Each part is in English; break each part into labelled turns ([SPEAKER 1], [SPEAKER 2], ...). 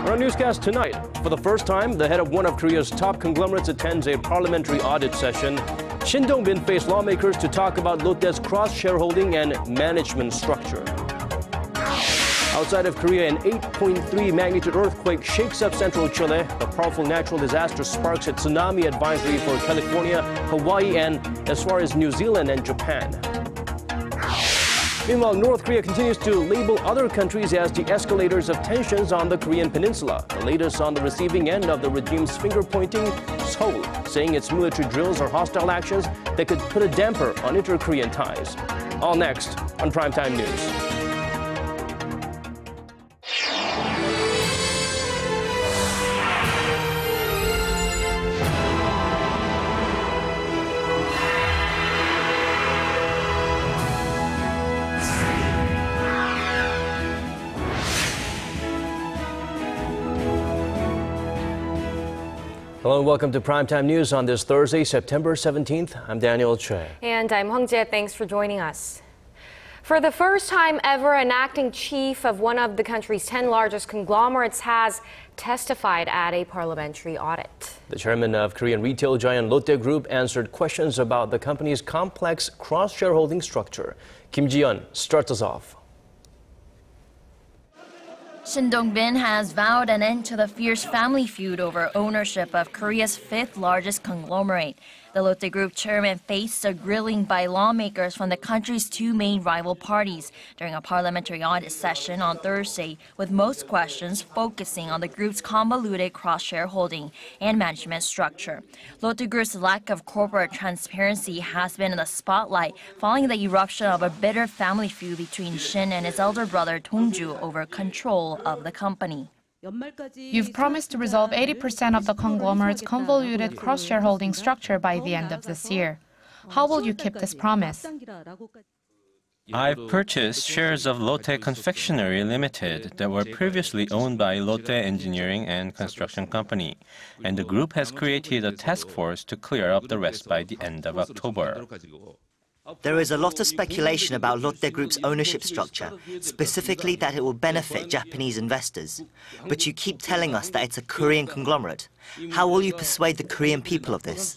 [SPEAKER 1] On our newscast tonight, for the first time, the head of one of Korea's top conglomerates attends a parliamentary audit session. Shin Dong-bin faced lawmakers to talk about Lotte's cross-shareholding and management structure. Outside of Korea, an 8.3 magnitude earthquake shakes up central Chile. The powerful natural disaster sparks a tsunami advisory for California, Hawaii, and as far as New Zealand and Japan. Meanwhile, North Korea continues to label other countries as the escalators of tensions on the Korean peninsula. The latest on the receiving end of the regime's finger-pointing, Seoul, saying its military drills are hostile actions that could put a damper on inter-Korean ties. All next on Primetime News. Hello and welcome to Primetime News on this Thursday, September 17th. I'm Daniel Choy.
[SPEAKER 2] And I'm Hwang Ji-hye. Thanks for joining us. For the first time ever, an acting chief of one of the country's 10 largest conglomerates has testified at a parliamentary audit.
[SPEAKER 1] The chairman of Korean retail giant Lotte Group answered questions about the company's complex cross-shareholding structure. Kim Ji-yeon starts us off.
[SPEAKER 3] Shin Dong-bin has vowed an end to the fierce family feud over ownership of Korea's fifth largest conglomerate. The Lotte Group chairman faced a grilling by lawmakers from the country's two main rival parties during a parliamentary audit session on Thursday, with most questions focusing on the group's convoluted cross-shareholding and management structure. Lotte Group's lack of corporate transparency has been in the spotlight following the eruption of a bitter family feud between Shin and his elder brother Dong-ju over control of the company.
[SPEAKER 4] You've promised to resolve 80% of the conglomerate's convoluted cross-shareholding structure by the end of this year. How will you keep this promise?
[SPEAKER 5] I've purchased shares of Lotte Confectionery Limited that were previously owned by Lotte Engineering and Construction Company, and the group has created a task force to clear up the rest by the end of October.
[SPEAKER 6] There is a lot of speculation about Lotte Group's ownership structure, specifically that it will benefit Japanese investors. But you keep telling us that it's a Korean conglomerate. How will you persuade the Korean people of this?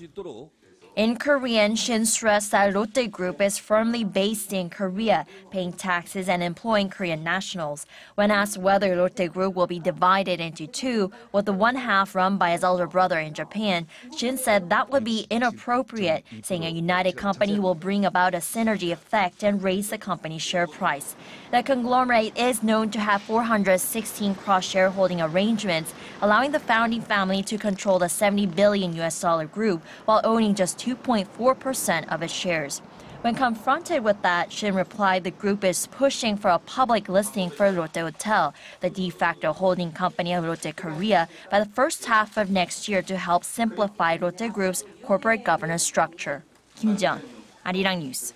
[SPEAKER 3] In Korean, Shin stressed that Lotte Group is firmly based in Korea, paying taxes and employing Korean nationals. When asked whether Lotte Group will be divided into two, with the one half run by his elder brother in Japan, Shin said that would be inappropriate, saying a united company will bring about a synergy effect and raise the company's share price. The conglomerate is known to have 416 cross-shareholding arrangements, allowing the founding family to control the $70 billion group while owning just 2.4% of its shares. When confronted with that, Shin replied the group is pushing for a public listing for Lotte Hotel, the de facto holding company of Lotte Korea, by the first half of next year to help simplify Lotte Group's corporate governance structure. Kim Ji-yeon, Arirang News.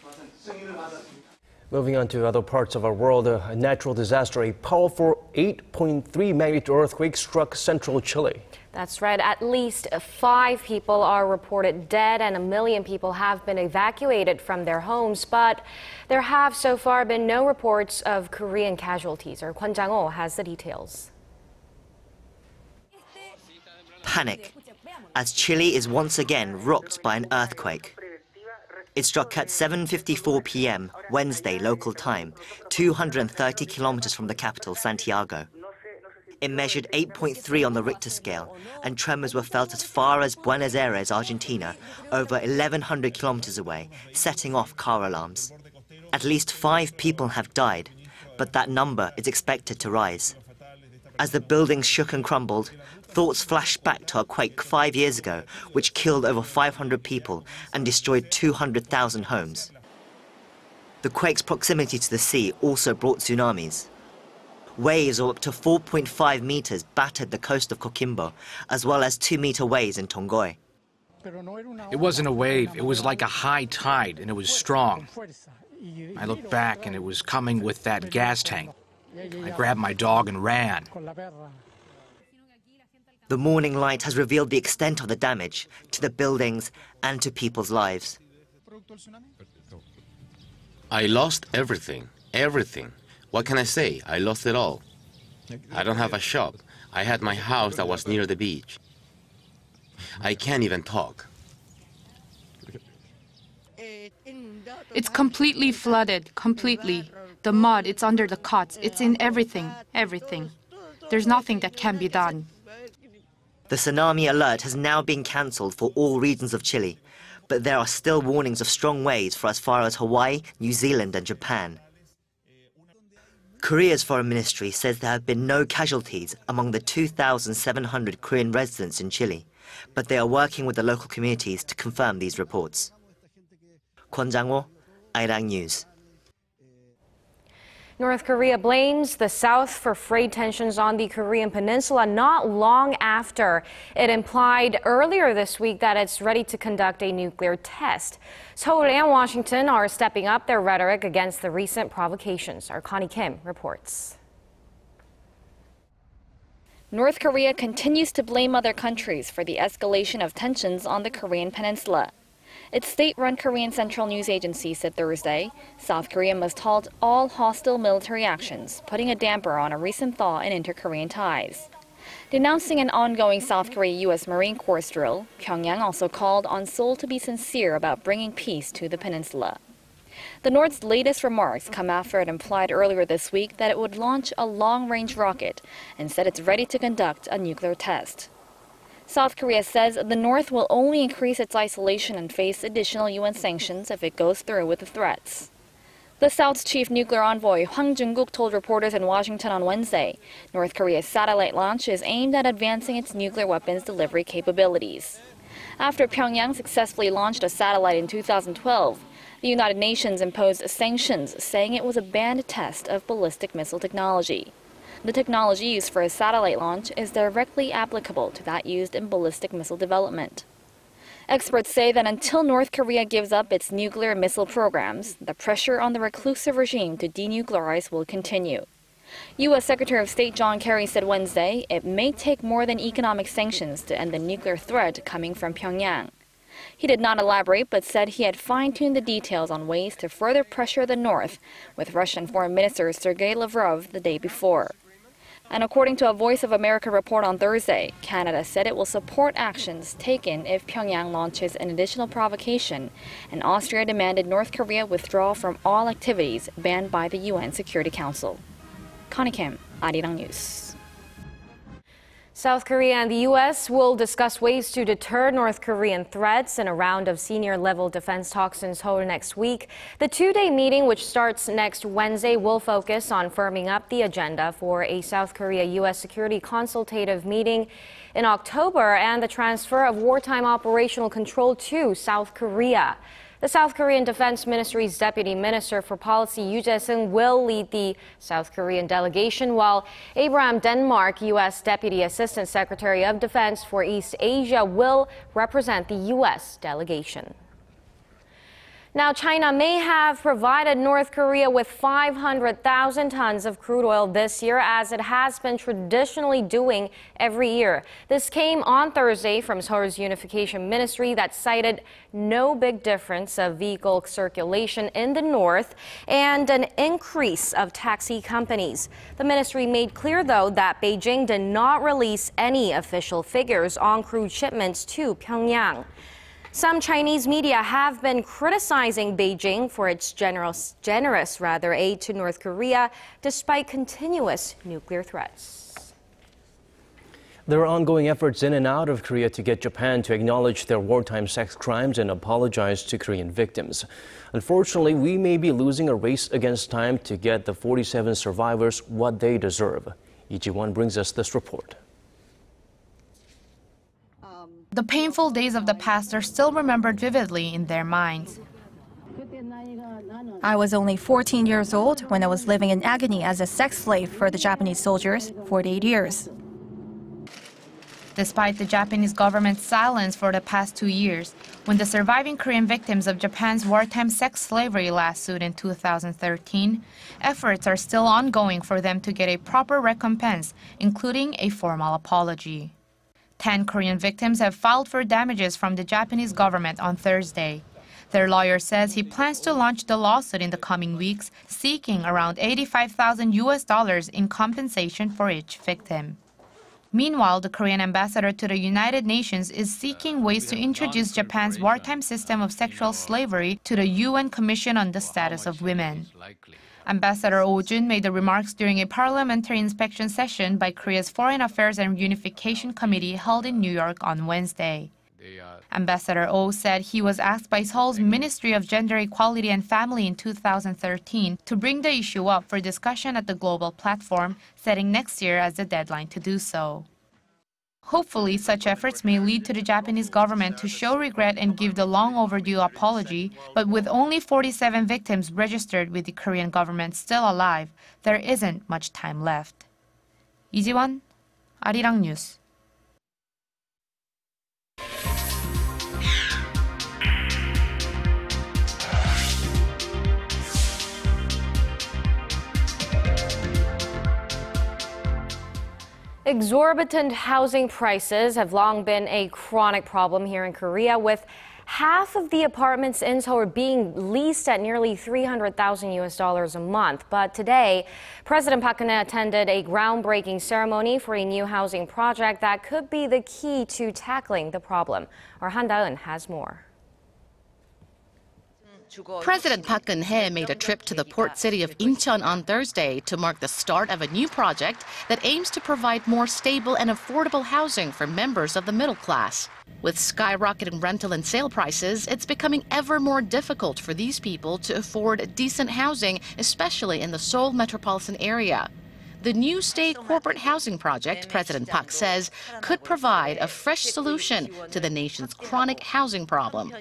[SPEAKER 1] Moving on to other parts of our world, a natural disaster, a powerful 8.3 magnitude earthquake struck central Chile.
[SPEAKER 2] That's right. At least 5 people are reported dead and 1 million people have been evacuated from their homes. But there have so far been no reports of Korean casualties. Our Kwon Jang-ho has the details.
[SPEAKER 6] Panic, as Chile is once again rocked by an earthquake. It struck at 7:54 p.m. Wednesday local time, 230 kilometers from the capital, Santiago. It measured 8.3 on the Richter scale, and tremors were felt as far as Buenos Aires, Argentina, over 1,100 kilometers away, setting off car alarms. At least 5 people have died, but that number is expected to rise. As the buildings shook and crumbled, thoughts flashed back to a quake 5 years ago, which killed over 500 people and destroyed 200,000 homes. The quake's proximity to the sea also brought tsunamis. Waves of up to 4.5 meters battered the coast of Coquimbo, as well as 2-meter waves in Tongoy.
[SPEAKER 7] It wasn't a wave, it was like a high tide, and it was strong. I looked back and it was coming with that gas tank. I grabbed my dog and ran.
[SPEAKER 6] The morning light has revealed the extent of the damage to the buildings and to people's lives.
[SPEAKER 8] I lost everything. What can I say? I lost it all. I don't have a shop. I had my house that was near the beach. I can't even talk.
[SPEAKER 4] It's completely flooded, completely. The mud, it's under the cots, it's in everything, everything. There's nothing that can be done.
[SPEAKER 6] The tsunami alert has now been cancelled for all regions of Chile, but there are still warnings of strong waves for as far as Hawaii, New Zealand and Japan. Korea's foreign ministry says there have been no casualties among the 2,700 Korean residents in Chile, but they are working with the local communities to confirm these reports. Kwon Jang-ho, Arirang News.
[SPEAKER 2] North Korea blames the South for frayed tensions on the Korean peninsula not long after it implied earlier this week that it's ready to conduct a nuclear test. Seoul and Washington are stepping up their rhetoric against the recent provocations. Our Connie Kim reports.
[SPEAKER 9] North Korea continues to blame other countries for the escalation of tensions on the Korean peninsula. Its state-run Korean Central News Agency said Thursday, South Korea must halt all hostile military actions, putting a damper on a recent thaw in inter-Korean ties. Denouncing an ongoing South Korea-U.S. Marine Corps drill, Pyongyang also called on Seoul to be sincere about bringing peace to the peninsula. The North's latest remarks come after it implied earlier this week that it would launch a long-range rocket and said it's ready to conduct a nuclear test. South Korea says the North will only increase its isolation and face additional UN sanctions if it goes through with the threats. The South's chief nuclear envoy Hwang Ji-hye told reporters in Washington on Wednesday, North Korea's satellite launch is aimed at advancing its nuclear weapons delivery capabilities. After Pyongyang successfully launched a satellite in 2012, the United Nations imposed sanctions, saying it was a banned test of ballistic missile technology. The technology used for a satellite launch is directly applicable to that used in ballistic missile development. Experts say that until North Korea gives up its nuclear missile programs, the pressure on the reclusive regime to denuclearize will continue. U.S. Secretary of State John Kerry said Wednesday it may take more than economic sanctions to end the nuclear threat coming from Pyongyang. He did not elaborate, but said he had fine-tuned the details on ways to further pressure the North with Russian Foreign Minister Sergei Lavrov the day before. And according to a Voice of America report on Thursday, Canada said it will support actions taken if Pyongyang launches an additional provocation, and Austria demanded North Korea withdraw from all activities banned by the UN Security Council. Connie Kim, Arirang News.
[SPEAKER 2] South Korea and the U.S. will discuss ways to deter North Korean threats in a round of senior-level defense talks in Seoul next week. The two-day meeting, which starts next Wednesday, will focus on firming up the agenda for a South Korea-U.S. security consultative meeting in October and the transfer of wartime operational control to South Korea. The South Korean Defense Ministry's Deputy Minister for Policy, Yoo Jae-seung, will lead the South Korean delegation, while Abraham Denmark, U.S. Deputy Assistant Secretary of Defense for East Asia, will represent the U.S. delegation. Now, China may have provided North Korea with 500,000 tons of crude oil this year, as it has been traditionally doing every year. This came on Thursday from Seoul's Unification Ministry that cited no big difference of vehicle circulation in the north and an increase of taxi companies. The ministry made clear, though, that Beijing did not release any official figures on crude shipments to Pyongyang. Some Chinese media have been criticizing Beijing for its generous aid to North Korea, despite continuous nuclear threats.
[SPEAKER 1] There are ongoing efforts in and out of Korea to get Japan to acknowledge their wartime sex crimes and apologize to Korean victims. Unfortunately, we may be losing a race against time to get the 47 survivors what they deserve. Lee Ji-won brings us this report.
[SPEAKER 4] The painful days of the past are still remembered vividly in their minds.
[SPEAKER 10] I was only 14 years old when I was living in agony as a sex slave for the Japanese soldiers for 8 years.
[SPEAKER 4] Despite the Japanese government's silence for the past 2 years, when the surviving Korean victims of Japan's wartime sex slavery last sued in 2013, efforts are still ongoing for them to get a proper recompense, including a formal apology. 10 Korean victims have filed for damages from the Japanese government on Thursday. Their lawyer says he plans to launch the lawsuit in the coming weeks, seeking around $85,000 in compensation for each victim. Meanwhile, the Korean ambassador to the United Nations is seeking ways to introduce Japan's wartime system of sexual slavery to the UN Commission on the Status of Women. Ambassador Oh Jun made the remarks during a parliamentary inspection session by Korea's Foreign Affairs and Unification Committee held in New York on Wednesday. Ambassador Oh said he was asked by Seoul's Ministry of Gender Equality and Family in 2013 to bring the issue up for discussion at the global platform, setting next year as the deadline to do so. Hopefully, such efforts may lead to the Japanese government to show regret and give the long overdue apology, but with only 47 victims registered with the Korean government still alive, there isn't much time left. 이지원, 아리랑 뉴스.
[SPEAKER 2] Exorbitant housing prices have long been a chronic problem here in Korea, with half of the apartments in Seoul being leased at nearly $300,000 a month. But today, President Park Geun-hye attended a groundbreaking ceremony for a new housing project that could be the key to tackling the problem. Our Han Da-eun has more.
[SPEAKER 11] President Park Geun-hye made a trip to the port city of Incheon on Thursday to mark the start of a new project that aims to provide more stable and affordable housing for members of the middle class. With skyrocketing rental and sale prices, it's becoming ever more difficult for these people to afford decent housing, especially in the Seoul metropolitan area. The new state corporate housing project, President Park says, could provide a fresh solution to the nation's chronic housing problem.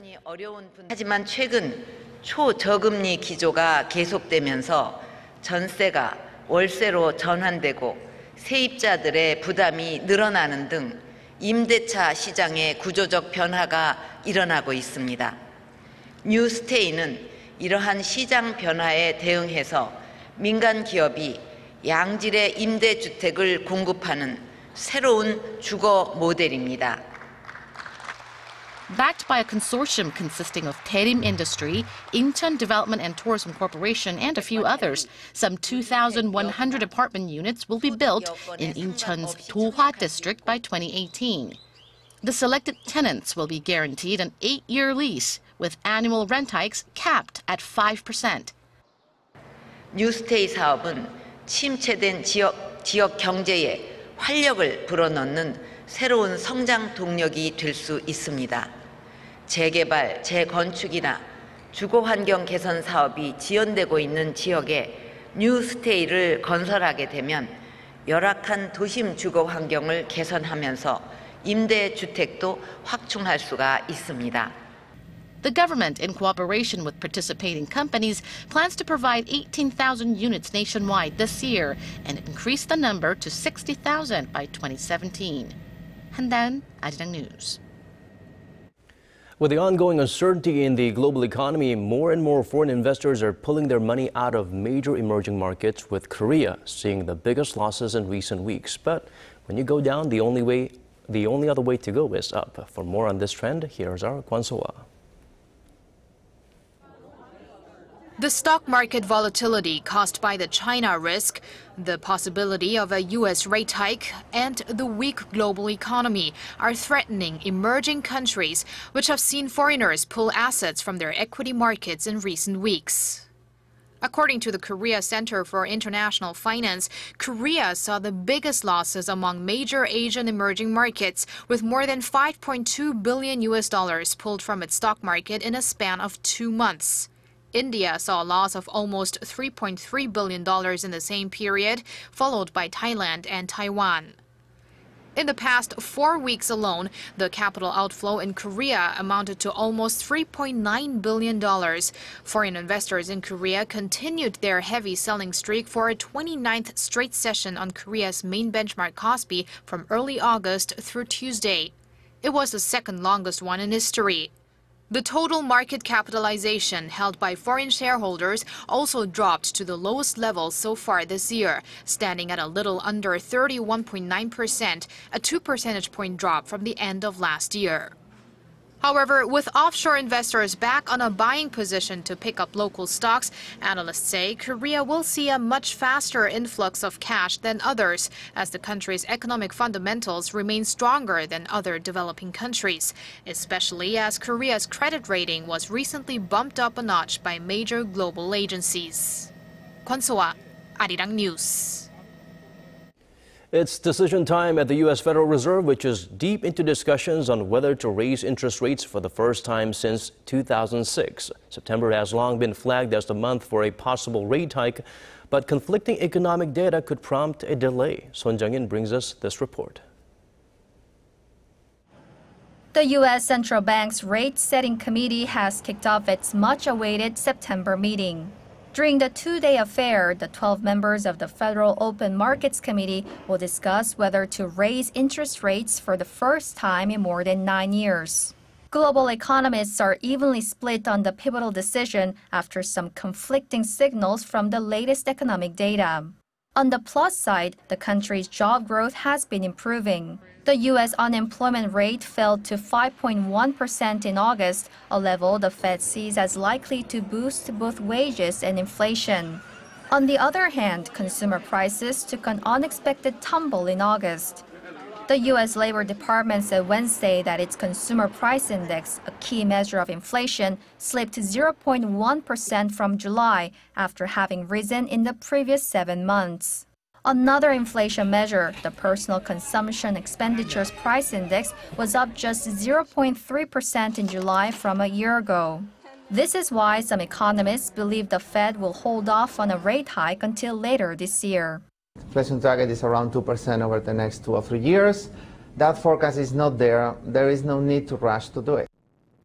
[SPEAKER 12] 하지만 최근 초저금리 기조가 계속되면서 전세가 월세로 전환되고 세입자들의 부담이 늘어나는 등 임대차 시장의 구조적 변화가 일어나고 있습니다. 뉴스테이는 이러한 시장 변화에 대응해서 민간 기업이 양질의 임대주택을 공급하는 새로운 주거 모델입니다.
[SPEAKER 11] Backed by a consortium consisting of Taerim Industry, Incheon Development and Tourism Corporation, and a few others, some 2,100 apartment units will be built in Incheon's Dohwa district by 2018. The selected tenants will be guaranteed an 8-year lease, with annual rent hikes capped at 5%.
[SPEAKER 12] 뉴스테이 사업은 침체된 지역 경제에 활력을 불어넣는 새로운 성장 동력이 될 수 있습니다. 재개발, 재건축이나 주거 환경 개선 사업이 지연되고 있는 지역에 뉴스테이를 건설하게 되면 열악한 도심 주거 환경을 개선하면서 임대 주택도 확충할 수가 있습니다.
[SPEAKER 11] The government, in cooperation with participating companies, plans to provide 18,000 units nationwide this year and increase the number to 60,000 by 2017. Han Da-eun, Arirang News.
[SPEAKER 1] With the ongoing uncertainty in the global economy, more and more foreign investors are pulling their money out of major emerging markets, with Korea seeing the biggest losses in recent weeks. But when you go down, the only other way to go is up. For more on this trend, here's our Kwon So-ah.
[SPEAKER 13] The stock market volatility caused by the China risk, the possibility of a U.S. rate hike, and the weak global economy are threatening emerging countries, which have seen foreigners pull assets from their equity markets in recent weeks. According to the Korea Center for International Finance, Korea saw the biggest losses among major Asian emerging markets, with more than $5.2 billion pulled from its stock market in a span of 2 months. India saw a loss of almost $3.3 billion in the same period, followed by Thailand and Taiwan. In the past 4 weeks alone, the capital outflow in Korea amounted to almost $3.9 billion. Foreign investors in Korea continued their heavy selling streak for a 29th straight session on Korea's main benchmark Kospi from early August through Tuesday. It was the second longest one in history. The total market capitalization held by foreign shareholders also dropped to the lowest level so far this year, standing at a little under 31.9%, a 2 percentage point drop from the end of last year. However, with offshore investors back on a buying position to pick up local stocks, analysts say Korea will see a much faster influx of cash than others, as the country's economic fundamentals remain stronger than other developing countries, especially as Korea's credit rating was recently bumped up a notch by major global agencies. Kwon So-ah, Arirang News.
[SPEAKER 1] It's decision time at the U.S. Federal Reserve, which is deep into discussions on whether to raise interest rates for the first time since 2006. September has long been flagged as the month for a possible rate hike, but conflicting economic data could prompt a delay. Son Jung-in brings us this report.
[SPEAKER 10] The U.S. Central Bank's rate-setting committee has kicked off its much-awaited September meeting. During the two-day affair, the 12 members of the Federal Open Markets Committee will discuss whether to raise interest rates for the first time in more than 9 years. Global economists are evenly split on the pivotal decision after some conflicting signals from the latest economic data. On the plus side, the country's job growth has been improving. The U.S. unemployment rate fell to 5.1% in August, a level the Fed sees as likely to boost both wages and inflation. On the other hand, consumer prices took an unexpected tumble in August. The U.S. Labor Department said Wednesday that its consumer price index, a key measure of inflation, slipped 0.1% from July after having risen in the previous 7 months. Another inflation measure, the Personal Consumption Expenditures Price Index, was up just 0.3% in July from a year ago. This is why some economists believe the Fed will hold off on a rate hike until later this year.
[SPEAKER 14] Inflation target is around 2% over the next 2 or 3 years. That forecast is not there. There is no need to rush to do it.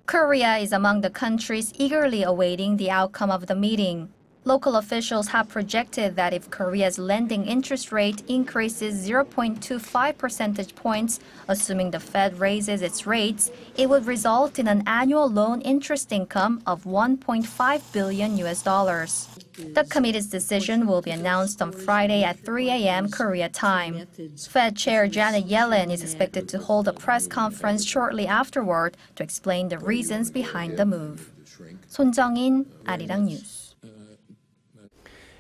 [SPEAKER 10] Korea is among the countries eagerly awaiting the outcome of the meeting. Local officials have projected that if Korea's lending interest rate increases 0.25 percentage points, assuming the Fed raises its rates, it would result in an annual loan interest income of $1.5 billion. The committee's decision will be announced on Friday at 3 a.m. Korea time. Fed Chair Janet Yellen is expected to hold a press conference shortly afterward to explain the reasons behind the move. Son Jung-in, Arirang News.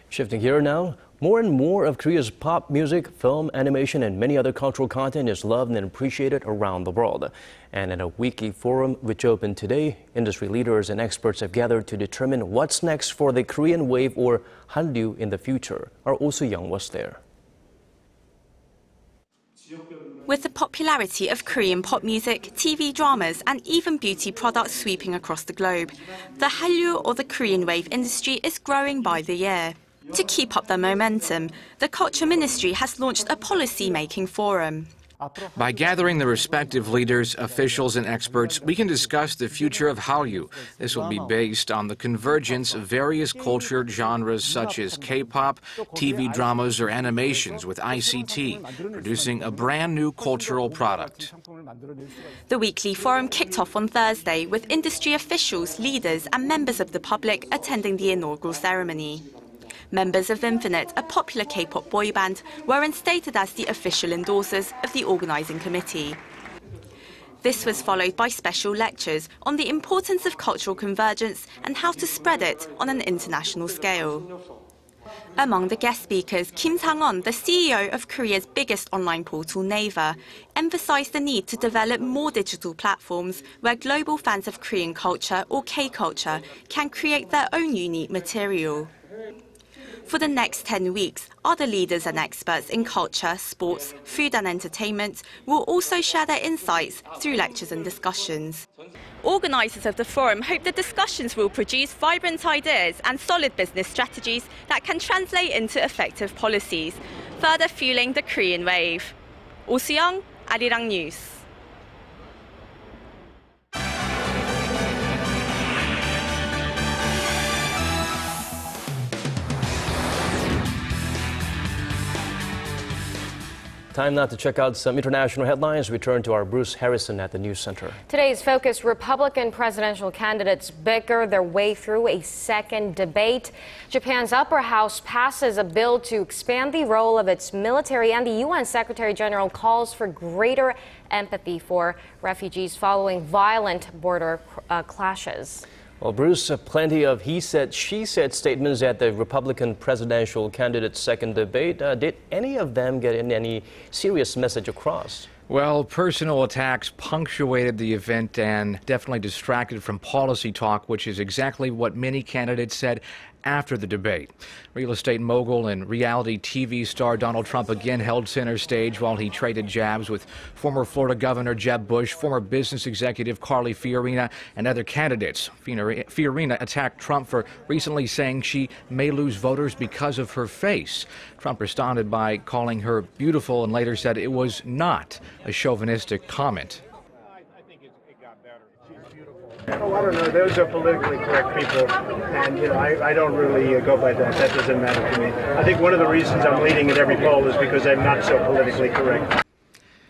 [SPEAKER 1] Shifting here now, more and more of Korea's pop music, film, animation, and many other cultural content is loved and appreciated around the world. And at a weekly forum which opened today, industry leaders and experts have gathered to determine what's next for the Korean wave or Hallyu in the future. Our Oh Soo-young was there.
[SPEAKER 15] With the popularity of Korean pop music, TV dramas, and even beauty products sweeping across the globe, the Hallyu or the Korean wave industry is growing by the year. To keep up the momentum, the Culture Ministry has launched a policy-making forum.
[SPEAKER 7] By gathering the respective leaders, officials, and experts, we can discuss the future of Hallyu. This will be based on the convergence of various culture genres such as K-pop, TV dramas, or animations with ICT, producing a brand new cultural product.
[SPEAKER 15] The weekly forum kicked off on Thursday with industry officials, leaders, and members of the public attending the inaugural ceremony. Members of Infinite, a popular K-pop boy band, were instated as the official endorsers of the organising committee. This was followed by special lectures on the importance of cultural convergence and how to spread it on an international scale. Among the guest speakers, Kim Sang-won, the CEO of Korea's biggest online portal, Naver, emphasised the need to develop more digital platforms where global fans of Korean culture or K-culture can create their own unique material. For the next 10 weeks, other leaders and experts in culture, sports, food and entertainment will also share their insights through lectures and discussions. Organisers of the forum hope the discussions will produce vibrant ideas and solid business strategies that can translate into effective policies, further fueling the Korean wave. Oh Soo-young, Arirang News.
[SPEAKER 1] Time now to check out some international headlines. We turn to our Bruce Harrison at the News Center.
[SPEAKER 2] Today's focus: Republican presidential candidates bicker their way through a second debate. Japan's upper house passes a bill to expand the role of its military, and the UN Secretary General calls for greater empathy for refugees following violent border clashes.
[SPEAKER 1] Well, Bruce, plenty of he said, she said statements at the Republican presidential candidate's second debate. Did any of them get any serious message across?
[SPEAKER 7] Well, personal attacks punctuated the event and definitely distracted from policy talk, which is exactly what many candidates said after the debate. Real estate mogul and reality TV star Donald Trump again held center stage while he traded jabs with former Florida Governor Jeb Bush, former business executive Carly Fiorina, and other candidates. Fiorina attacked Trump for recently saying she may lose voters because of her face. Trump responded by calling her beautiful and later said it was not a chauvinistic comment.
[SPEAKER 16] Oh, I don't know. Those are politically correct people, and I don't really go by that. That doesn't matter to me. I think one of the reasons I'm leading at every poll is because I'm not so politically correct.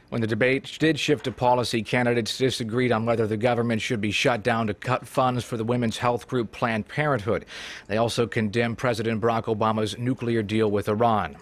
[SPEAKER 7] When the debate did shift to policy, candidates disagreed on whether the government should be shut down to cut funds for the women's health group Planned Parenthood. They also condemned President Barack Obama's nuclear deal with Iran.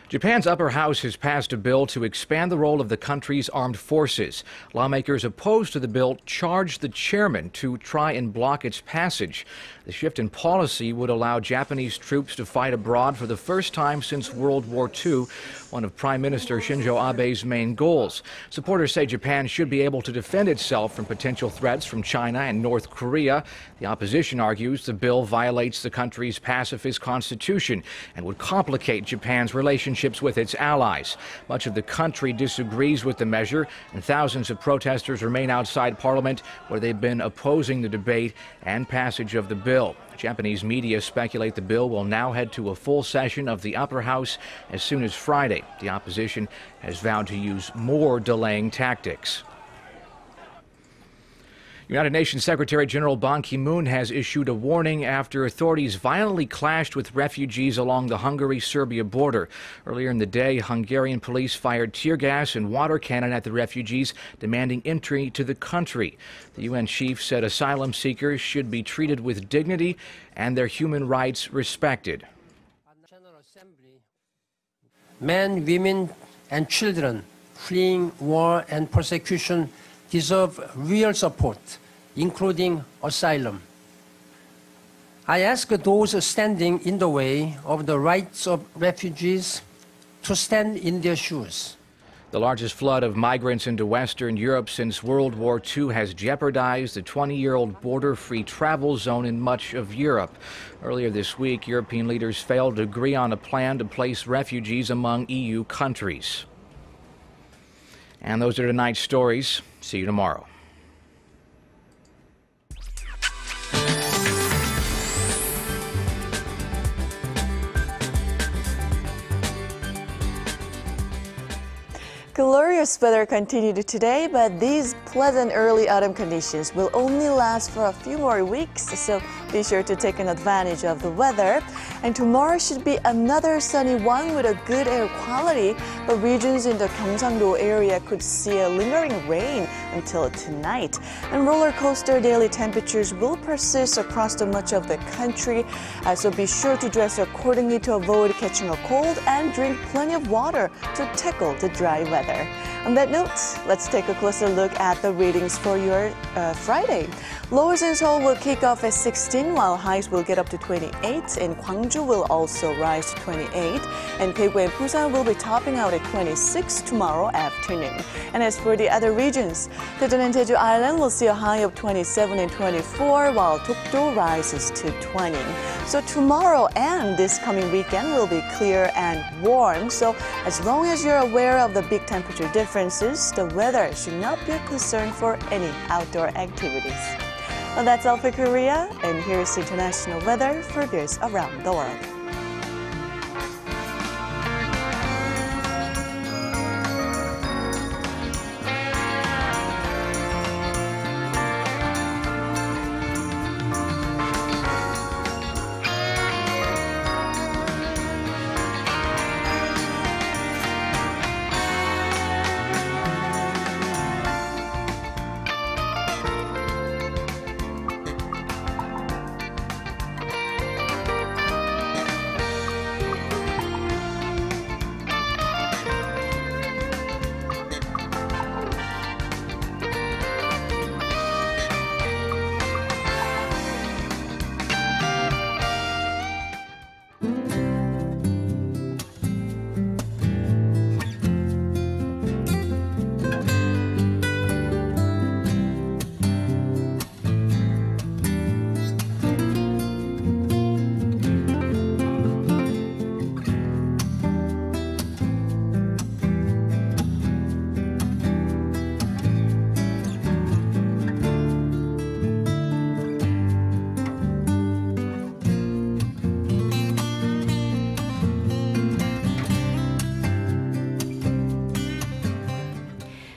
[SPEAKER 7] Japan's upper house has passed a bill to expand the role of the country's armed forces. Lawmakers opposed to the bill charged the chairman to try and block its passage. The shift in policy would allow Japanese troops to fight abroad for the first time since World War II, one of Prime Minister Shinzo Abe's main goals. Supporters say Japan should be able to defend itself from potential threats from China and North Korea. The opposition argues the bill violates the country's pacifist constitution and would complicate Japan's relationships with its allies. Much of the country disagrees with the measure, and thousands of protesters remain outside Parliament, where they've been opposing the debate and passage of the bill. Japanese media speculate the bill will now head to a full session of the upper house as soon as Friday. The opposition has vowed to use more delaying tactics. United Nations Secretary General Ban Ki-moon has issued a warning after authorities violently clashed with refugees along the Hungary-Serbia border. Earlier in the day, Hungarian police fired tear gas and water cannon at the refugees, demanding entry to the country. The UN chief said asylum seekers should be treated with dignity and their human rights respected.
[SPEAKER 17] Men, women, and children fleeing war and persecution deserve real support, including asylum. I ask those standing in the way of the rights of refugees to stand in their shoes.
[SPEAKER 7] The largest flood of migrants into Western Europe since World War II has jeopardized the 20-year-old border-free travel zone in much of Europe. Earlier this week, European leaders failed to agree on a plan to place refugees among EU countries. And those are tonight's stories. See you tomorrow.
[SPEAKER 18] Glorious weather continued today, but these pleasant early autumn conditions will only last for a few more weeks, so be sure to take advantage of the weather. And tomorrow should be another sunny one with a good air quality, but regions in the Gyeongsang-do area could see a lingering rain until tonight. And roller coaster daily temperatures will persist across the much of the country, so be sure to dress accordingly to avoid catching a cold and drink plenty of water to tackle the dry weather. On that note, let's take a closer look at the readings for your Friday. Lows in Seoul will kick off at 16, while highs will get up to 28, and Gwangju will also rise to 28, and Daegu and Busan will be topping out at 26 tomorrow afternoon. And as for the other regions, Daejeon and Jeju Island will see a high of 27 and 24, while Dokdo rises to 20. So tomorrow and this coming weekend will be clear and warm, so as long as you're aware of the big temperature differences, the weather should not be a concern for any outdoor activities. Well, that's all for Korea, and here's international weather for viewers around the world.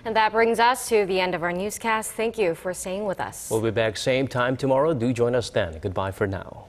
[SPEAKER 2] And that brings us to the end of our newscast. Thank you for staying with us.
[SPEAKER 1] We'll be back same time tomorrow. Do join us then. Goodbye for now.